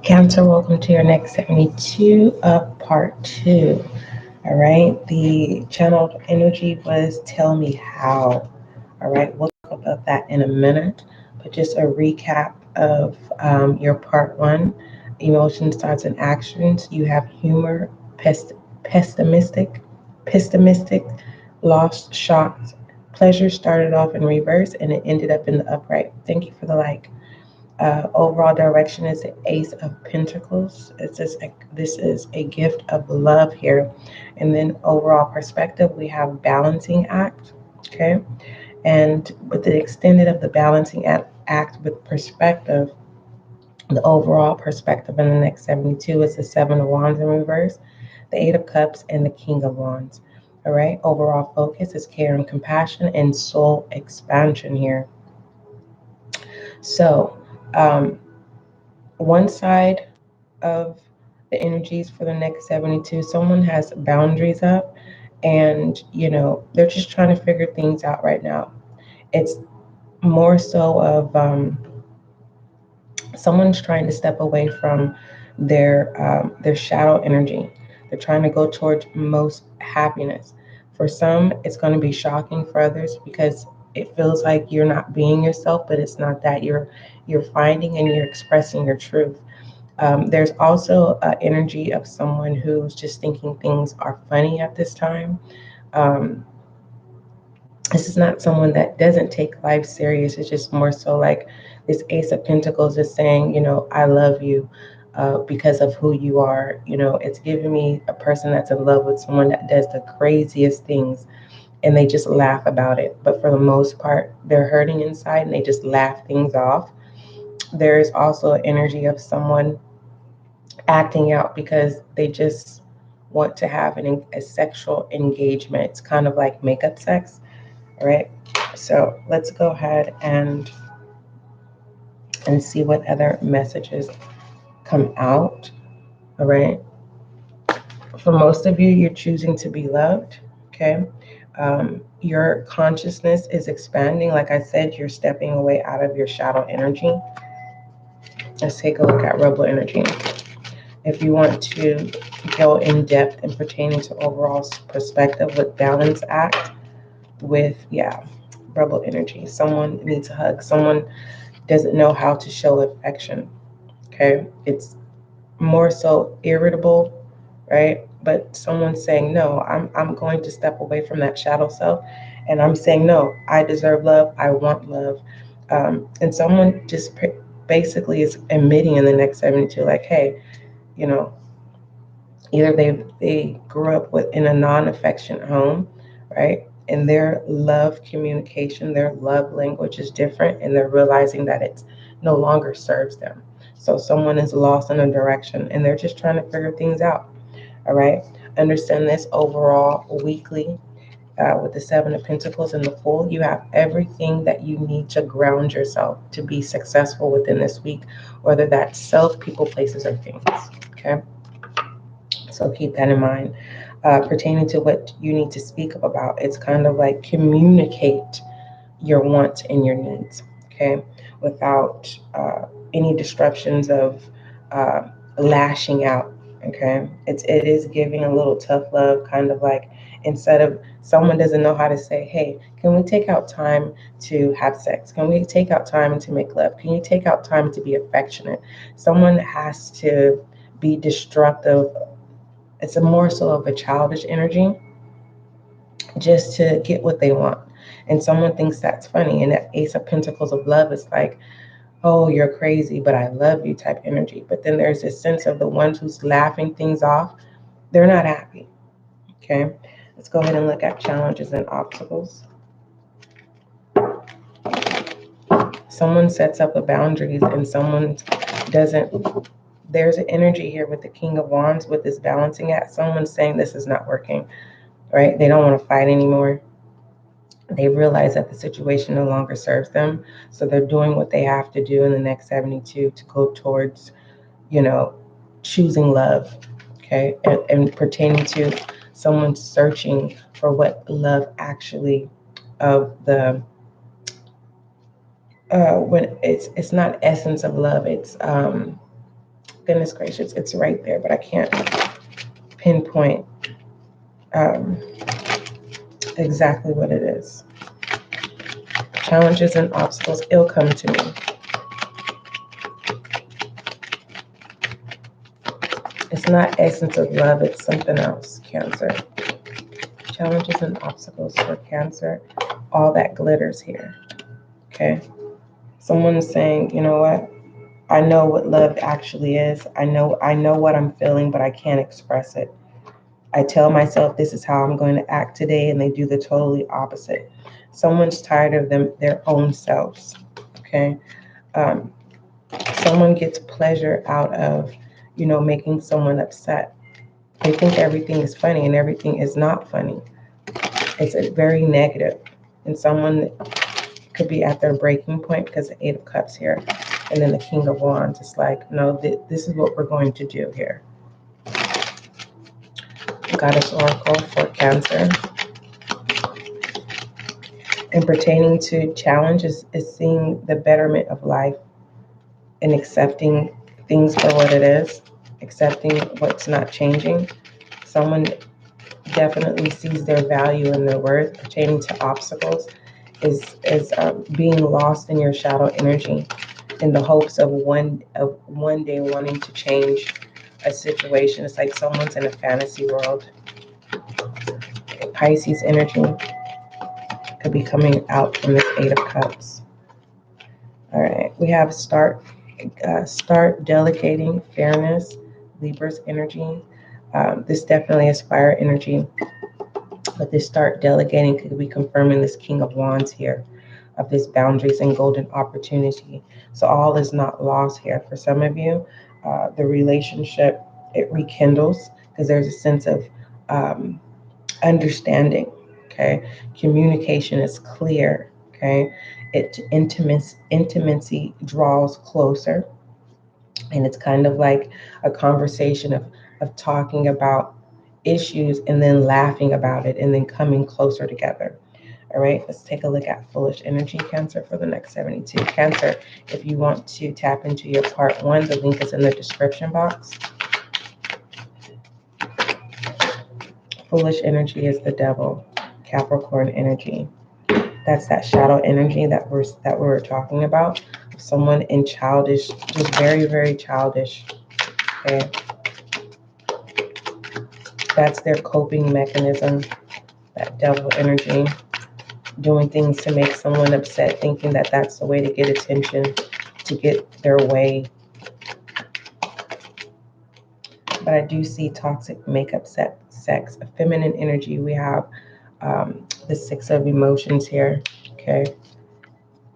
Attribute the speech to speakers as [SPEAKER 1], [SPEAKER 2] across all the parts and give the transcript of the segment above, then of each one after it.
[SPEAKER 1] Cancer, welcome to your next 72 of part two. All right, the channeled energy was tell me how. All right, we'll talk about that in a minute, but just a recap of your part one emotions, thoughts, and actions. You have humor, pessimistic, pessimistic, lost, shocked. Pleasure started off in reverse and it ended up in the upright. Thank you for the like. Overall direction is the Ace of Pentacles. It's just this is a gift of love here. And then overall perspective, we have balancing act. Okay. And with the extended of the balancing act with perspective, the overall perspective in the next 72 is the Seven of Wands in reverse, the Eight of Cups, and the King of Wands. All right. Overall focus is care and compassion and soul expansion here. So, um, one side of the energies for the next 72, someone has boundaries up and, they're just trying to figure things out right now. It's more so of someone's trying to step away from their shadow energy. They're trying to go towards most happiness. For some, it's going to be shocking. For others, because it feels like you're not being yourself, but it's not that you're finding and you're expressing your truth. There's also an energy of someone who's just thinking things are funny at this time. Um, this is not someone that doesn't take life serious. It's just more so like this Ace of Pentacles is saying, I love you because of who you are. It's giving me a person that's in love with someone that does the craziest things and they just laugh about it. But for the most part, they're hurting inside and they just laugh things off. There is also an energy of someone acting out because they just want to have a sexual engagement. It's kind of like makeup sex, all right? So let's go ahead and see what other messages come out, all right? For most of you, you're choosing to be loved, okay? Your consciousness is expanding. Like I said, you're stepping away out of your shadow energy. Let's take a look at rebel energy. If you want to go in depth and pertaining to overall perspective with balance act with, rebel energy. Someone needs a hug. Someone doesn't know how to show affection. Okay. It's more so irritable, right? But someone's saying, no, I'm going to step away from that shadow self. And I'm saying, no, I deserve love. I want love. And someone just basically is admitting in the next 72, like, hey, you know, either they grew up with in a non-affectionate home, right? And their love communication, their love language is different, and they're realizing that it no longer serves them. So someone is lost in a direction, and they're just trying to figure things out. All right. Understand this overall weekly. With the Seven of Pentacles and the Fool, you have everything that you need to ground yourself to be successful within this week, whether that's self, people, places, or things. Okay. So keep that in mind. Pertaining to what you need to speak up about, it's kind of like communicate your wants and your needs, okay, without any disruptions of lashing out. Okay, it is giving a little tough love, kind of like instead of someone doesn't know how to say, hey, can we take out time to have sex? Can we take out time to make love? Can you take out time to be affectionate? Someone has to be destructive. It's a more so of a childish energy just to get what they want. And someone thinks that's funny. And that Ace of Pentacles of love is like, oh, you're crazy, but I love you type energy. But then there's this sense of the ones who's laughing things off, they're not happy. Okay. Let's go ahead and look at challenges and obstacles. Someone sets up the boundaries and someone doesn't. There's an energy here with the King of Wands with this balancing act. Someone's saying this is not working, right? They don't want to fight anymore. They realize that the situation no longer serves them. So they're doing what they have to do in the next 72 to go towards, choosing love, okay? And pertaining to someone searching for what love actually of the, when it's not essence of love, it's goodness gracious, it's right there, but I can't pinpoint exactly what it is. Challenges and obstacles, it'll come to me. It's not essence of love, it's something else, Cancer. Challenges and obstacles for Cancer. All that glitters here, okay? Someone's saying, you know what? I know what love actually is. I know what I'm feeling, but I can't express it. I tell myself this is how I'm going to act today, and they do the totally opposite. Someone's tired of their own selves, okay? Someone gets pleasure out of, making someone upset. They think everything is funny, and everything is not funny. It's very negative. And someone could be at their breaking point because the Eight of Cups here. And then the King of Wands. It's like, no, this is what we're going to do here. Goddess Oracle for Cancer. And pertaining to challenges is seeing the betterment of life and accepting things for what it is, accepting what's not changing. Someone definitely sees their value and their worth. Pertaining to obstacles is being lost in your shadow energy in the hopes of one day wanting to change a situation. It's like someone's in a fantasy world. Pisces energy could be coming out from this Eight of Cups. All right, we have start delegating, fairness, Libra's energy. This definitely is fire energy, but this start delegating could be confirming this King of Wands here, of this boundaries and golden opportunity. So all is not lost here. For some of you, the relationship, it rekindles because there's a sense of understanding, okay? Communication is clear, okay? Intimacy draws closer, and it's kind of like a conversation of talking about issues and then laughing about it and then coming closer together. All right, let's take a look at foolish energy, Cancer, for the next 72. Cancer, if you want to tap into your part 1, the link is in the description box. Foolish energy is the devil. Capricorn energy. That's that shadow energy that we were talking about. Someone in childish, just very, very childish. Okay. That's their coping mechanism. That devil energy. Doing things to make someone upset, thinking that that's the way to get attention, to get their way. But I do see toxic makeup sex, a feminine energy. We have the Six of Emotions here, okay?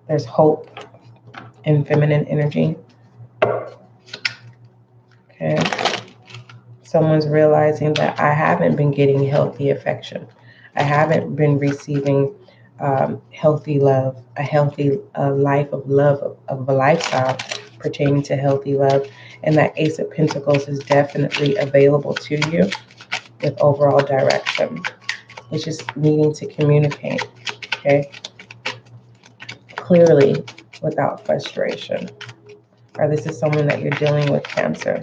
[SPEAKER 1] There's hope in feminine energy, okay? Someone's realizing that I haven't been getting healthy affection. I haven't been receiving healthy love, a healthy life of love, of a lifestyle pertaining to healthy love. And that Ace of Pentacles is definitely available to you with overall direction. It's just needing to communicate, okay? Clearly, without frustration. Or this is someone that you're dealing with, Cancer.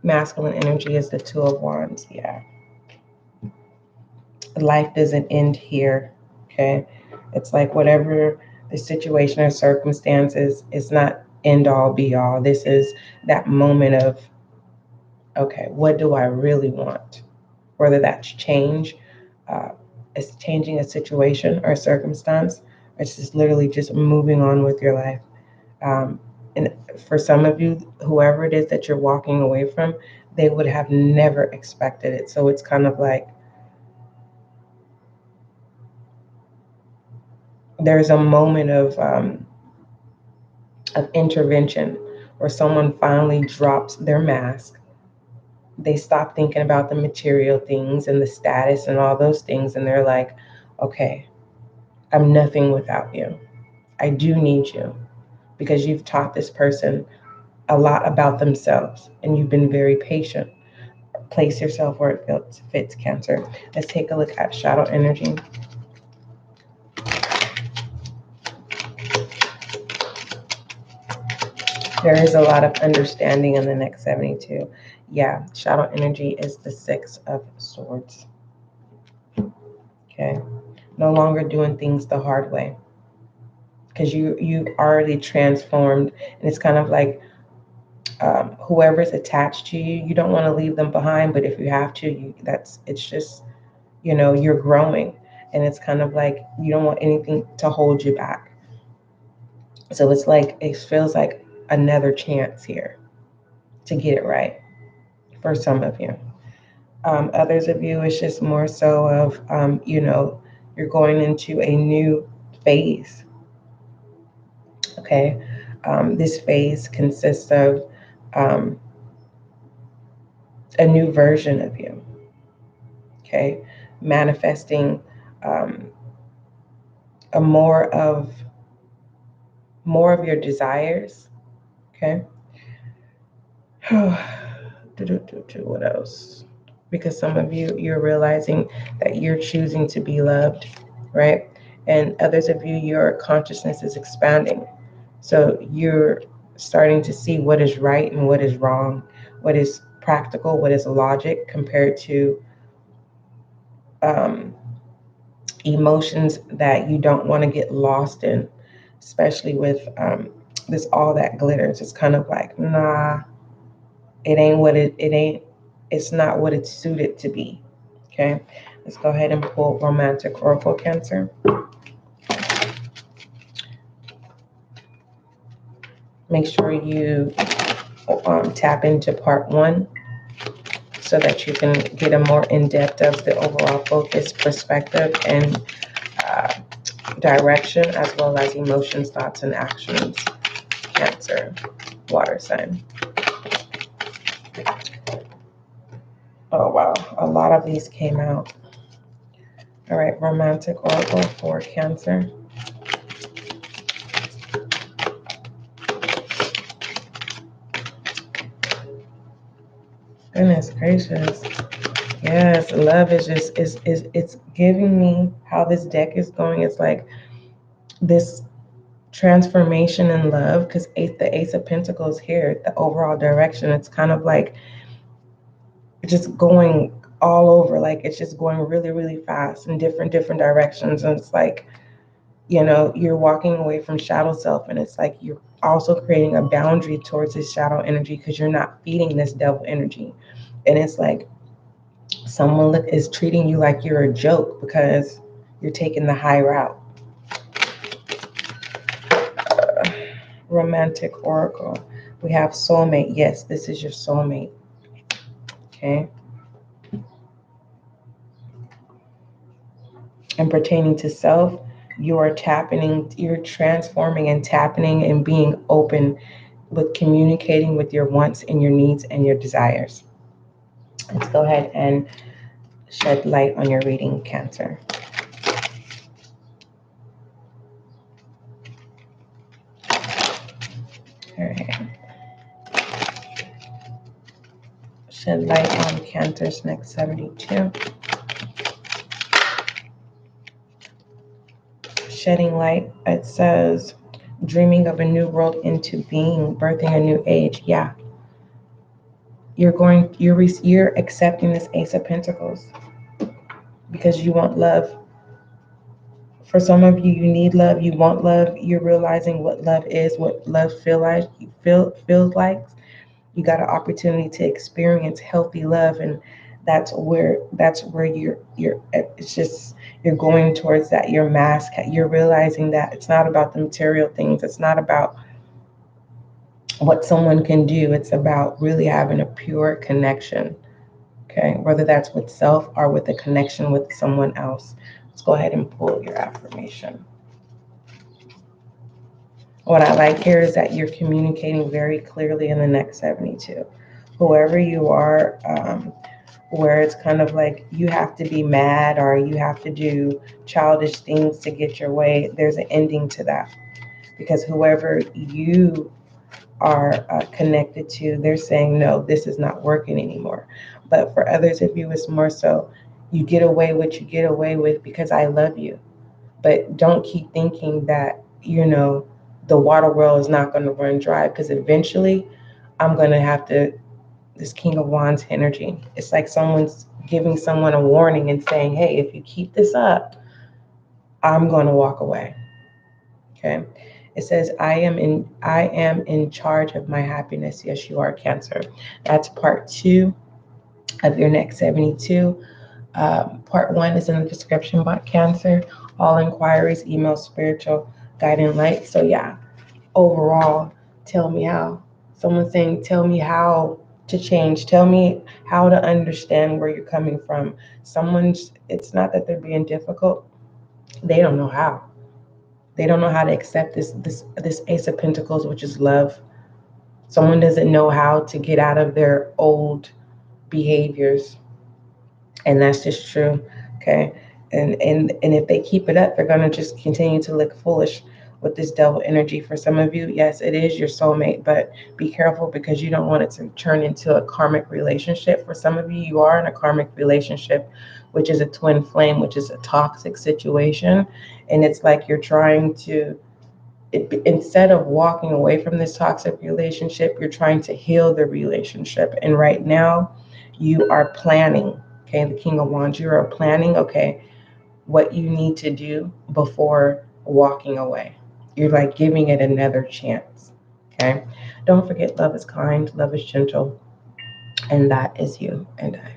[SPEAKER 1] Masculine energy is the Two of Wands, yeah. Life doesn't end here, okay? It's like whatever the situation or circumstances, it's not end all be all. This is that moment of, okay, what do I really want? Whether that's change, it's changing a situation or a circumstance, or it's just literally just moving on with your life. And for some of you, whoever it is that you're walking away from, they would have never expected it. So it's kind of like there's a moment of intervention where someone finally drops their mask. They stop thinking about the material things and the status and all those things, and they're like, okay, I'm nothing without you. I do need you, because you've taught this person a lot about themselves and you've been very patient. Place yourself where it fits, Cancer. Let's take a look at shadow energy. There is a lot of understanding in the next 72. Yeah, shadow energy is the 6 of Swords. Okay. No longer doing things the hard way. Because you've already transformed, and it's kind of like whoever's attached to you, you don't want to leave them behind, but if you have to, it's just, you're growing, and it's kind of like you don't want anything to hold you back. So it's like, it feels like another chance here to get it right for some of you. Others of you, it's just more so of, you're going into a new phase. Okay. This phase consists of a new version of you. Okay. Manifesting a more of your desires. Okay. What else? Because some of you, you're realizing that you're choosing to be loved, right? And others of you, your consciousness is expanding. So you're starting to see what is right and what is wrong, what is practical, what is logic, compared to emotions that you don't want to get lost in, especially with this all that glitters. It's kind of like, nah, it ain't what it ain't. It's not what it's suited to be. Okay, let's go ahead and pull Romantic Oracle, Cancer. Make sure you tap into part 1 so that you can get a more in-depth of the overall focus, perspective, and direction, as well as emotions, thoughts, and actions. Cancer, water sign. Oh, wow. A lot of these came out. All right, Romantic Oracle for Cancer. Goodness gracious. Yes, love is just, it's giving me how this deck is going. It's like this transformation in love, because the Ace of Pentacles here, the overall direction, it's kind of like just going all over. Like it's just going really, really fast in different directions. And it's like, you're walking away from shadow self, and it's like you're also creating a boundary towards this shadow energy, because you're not feeding this devil energy. And it's like someone is treating you like you're a joke because you're taking the high route. Romantic Oracle. We have soulmate. Yes, this is your soulmate. Okay. And pertaining to self, you're transforming and tapping and being open with communicating with your wants and your needs and your desires. Let's go ahead and shed light on your reading, Cancer. All right. Shed light on Cancer's next 72. Shedding light, it says, dreaming of a new world into being, birthing a new age. Yeah. You're accepting this Ace of Pentacles because you want love. For some of you, you need love, you want love, you're realizing what love is, what love feels like. You got an opportunity to experience healthy love, and that's where you're it's just, you're going towards that. You're you're realizing that it's not about the material things, it's not about what someone can do, it's about really having a pure connection. Okay, whether that's with self or with a connection with someone else. Let's go ahead and pull your affirmation. What I like here is that you're communicating very clearly in the next 72. Whoever you are, where it's kind of like you have to be mad or you have to do childish things to get your way, there's an ending to that. Because whoever you are connected to, they're saying, no, this is not working anymore. But for others of you, it's more so you get away what you get away with because I love you. But don't keep thinking that, the water well is not going to run dry, because eventually I'm going to have to, this King of Wands energy. It's like someone's giving someone a warning and saying, hey, if you keep this up, I'm going to walk away. Okay. It says, I am in charge of my happiness. Yes, you are, Cancer. That's part 2 of your next 72. Part 1 is in the description box, Cancer. All inquiries, email spiritual guiding light. So yeah, overall, tell me how. Someone's saying, tell me how to change. Tell me how to understand where you're coming from. It's not that they're being difficult. They don't know how. They don't know how to accept this Ace of Pentacles, which is love. Someone doesn't know how to get out of their old behaviors. And that's just true. Okay. And if they keep it up, they're gonna just continue to look foolish with this devil energy. For some of you, yes, it is your soulmate, but be careful, because you don't want it to turn into a karmic relationship. For some of you, you are in a karmic relationship, which is a twin flame, which is a toxic situation. And it's like you're trying to, instead of walking away from this toxic relationship, you're trying to heal the relationship. And right now, you are planning. Okay, the King of Wands, you are planning, okay, what you need to do before walking away. You're like giving it another chance. Okay, don't forget, love is kind, love is gentle, and that is you and I.